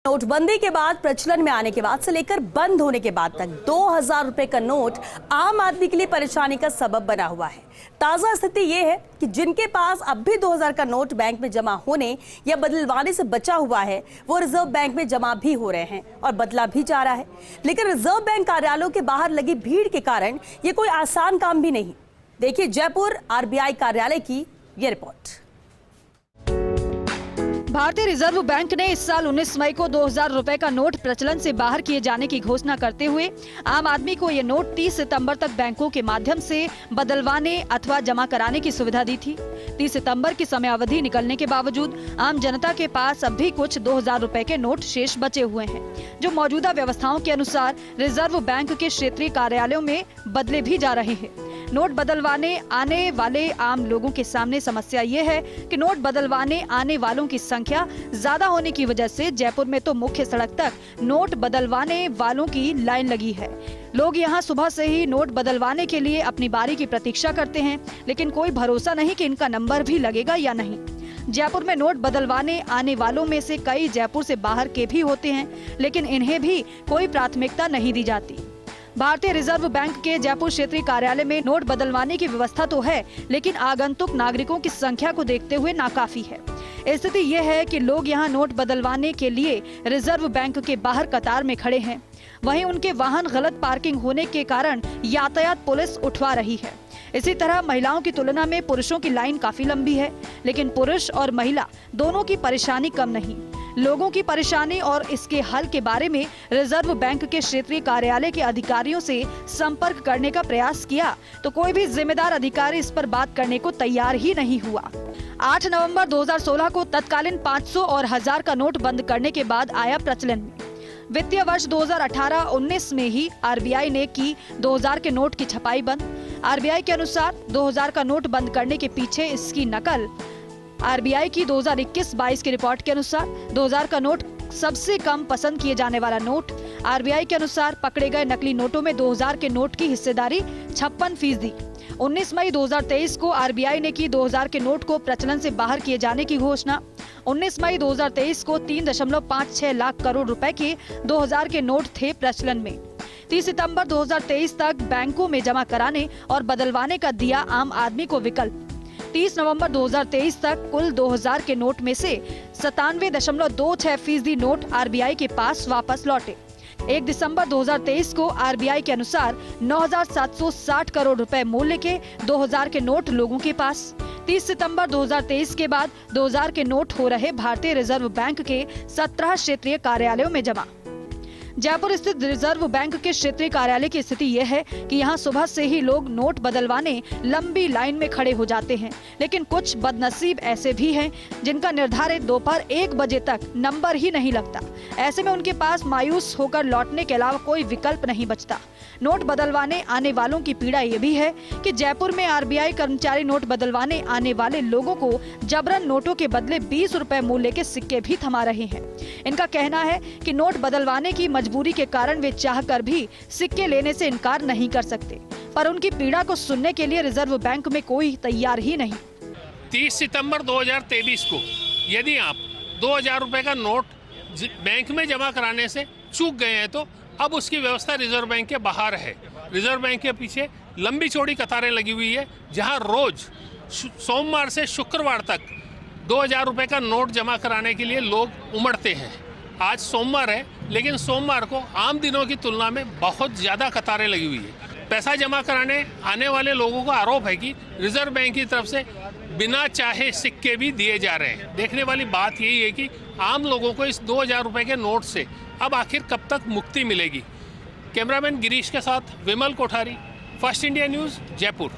नोटबंदी के बाद प्रचलन में आने के बाद से लेकर बंद होने के बाद तक 2000 रुपए का नोट आम आदमी के लिए परेशानी का सबब बना हुआ है। ताजा स्थिति यह है कि जिनके पास अब भी 2000 का नोट बैंक में जमा होने या बदलवाने से बचा हुआ है, वो रिजर्व बैंक में जमा भी हो रहे हैं और बदला भी जा रहा है। लेकिन रिजर्व बैंक कार्यालयों के बाहर लगी भीड़ के कारण ये कोई आसान काम भी नहीं। देखिए जयपुर आरबीआई कार्यालय की ये रिपोर्ट। भारतीय रिजर्व बैंक ने इस साल 19 मई को 2000 रुपए का नोट प्रचलन से बाहर किए जाने की घोषणा करते हुए आम आदमी को ये नोट 30 सितंबर तक बैंकों के माध्यम से बदलवाने अथवा जमा कराने की सुविधा दी थी। 30 सितंबर की समय अवधि निकलने के बावजूद आम जनता के पास अब भी कुछ 2000 रुपए के नोट शेष बचे हुए हैं, जो मौजूदा व्यवस्थाओं के अनुसार रिजर्व बैंक के क्षेत्रीय कार्यालयों में बदले भी जा रहे हैं। नोट बदलवाने आने वाले आम लोगों के सामने समस्या ये है कि नोट बदलवाने आने वालों की संख्या ज्यादा होने की वजह से जयपुर में तो मुख्य सड़क तक नोट बदलवाने वालों की लाइन लगी है। लोग यहां सुबह से ही नोट बदलवाने के लिए अपनी बारी की प्रतीक्षा करते हैं, लेकिन कोई भरोसा नहीं कि इनका नंबर भी लगेगा या नहीं। जयपुर में नोट बदलवाने आने वालों में से कई जयपुर से बाहर के भी होते हैं, लेकिन इन्हें भी कोई प्राथमिकता नहीं दी जाती। भारतीय रिजर्व बैंक के जयपुर क्षेत्रीय कार्यालय में नोट बदलवाने की व्यवस्था तो है, लेकिन आगंतुक नागरिकों की संख्या को देखते हुए नाकाफी है। स्थिति यह है कि लोग यहां नोट बदलवाने के लिए रिजर्व बैंक के बाहर कतार में खड़े हैं। वहीं उनके वाहन गलत पार्किंग होने के कारण यातायात पुलिस उठवा रही है। इसी तरह महिलाओं की तुलना में पुरुषों की लाइन काफी लंबी है, लेकिन पुरुष और महिला दोनों की परेशानी कम नहीं। लोगों की परेशानी और इसके हल के बारे में रिजर्व बैंक के क्षेत्रीय कार्यालय के अधिकारियों से संपर्क करने का प्रयास किया तो कोई भी जिम्मेदार अधिकारी इस पर बात करने को तैयार ही नहीं हुआ। 8 नवंबर 2016 को तत्कालीन 500 और 1000 का नोट बंद करने के बाद आया प्रचलन में। वित्तीय वर्ष 2018-19 में ही आरबीआई ने की 2000 के नोट की छपाई बंद। आरबीआई के अनुसार 2000 का नोट बंद करने के पीछे इसकी नकल आरबीआई की 2021-22 की रिपोर्ट के अनुसार 2000 का नोट सबसे कम पसंद किए जाने वाला नोट। आरबीआई के अनुसार पकड़े गए नकली नोटों में 2000 के नोट की हिस्सेदारी 56%। 19 मई 2023 को आरबीआई ने की 2000 के नोट को प्रचलन से बाहर किए जाने की घोषणा। 19 मई 2023 को 3.56 लाख करोड़ रुपए के 2000 के नोट थे प्रचलन में। 30 सितंबर 2023 तक बैंकों में जमा कराने और बदलवाने का दिया आम आदमी को विकल्प। 30 नवंबर 2023 तक कुल 2000 के नोट में से 97.26% नोट आरबीआई के पास वापस लौटे। 1 दिसंबर 2023 को आरबीआई के अनुसार 9760 करोड़ रुपए मूल्य के 2000 के नोट लोगों के पास। 30 सितंबर 2023 के बाद 2000 के नोट हो रहे भारतीय रिजर्व बैंक के 17 क्षेत्रीय कार्यालयों में जमा। जयपुर स्थित रिजर्व बैंक के क्षेत्रीय कार्यालय की स्थिति यह है कि यहां सुबह से ही लोग नोट बदलवाने लंबी लाइन में खड़े हो जाते हैं, लेकिन कुछ बदनसीब ऐसे भी हैं जिनका निर्धारित दोपहर 1 बजे तक नंबर ही नहीं लगता। ऐसे में उनके पास मायूस होकर लौटने के अलावा कोई विकल्प नहीं बचता। नोट बदलवाने आने वालों की पीड़ा ये भी है कि जयपुर में आरबीआई कर्मचारी नोट बदलवाने आने वाले लोगों को जबरन नोटों के बदले 20 रुपए मूल्य के सिक्के भी थमा रहे हैं। इनका कहना है कि नोट बदलवाने की मजबूरी के कारण वे चाहकर भी सिक्के लेने से इनकार नहीं कर सकते, पर उनकी पीड़ा को सुनने के लिए रिजर्व बैंक में कोई तैयार ही नहीं। 30 सितंबर 2023 को यदि आप 2000 रुपए का नोट बैंक में जमा कराने से चूक गए हैं तो अब उसकी व्यवस्था रिजर्व बैंक के बाहर है। रिजर्व बैंक के पीछे लंबी चौड़ी कतारें लगी हुई है, जहां रोज सोमवार से शुक्रवार तक 2000 रुपए का नोट जमा कराने के लिए लोग उमड़ते हैं। आज सोमवार है, लेकिन सोमवार को आम दिनों की तुलना में बहुत ज़्यादा कतारें लगी हुई है। पैसा जमा कराने आने वाले लोगों का आरोप है कि रिजर्व बैंक की तरफ से बिना चाहे सिक्के भी दिए जा रहे हैं। देखने वाली बात यही है कि आम लोगों को इस 2000 रुपए के नोट से अब आखिर कब तक मुक्ति मिलेगी। कैमरामैन गिरीश के साथ Vimal Kothari, First India News, Jaipur.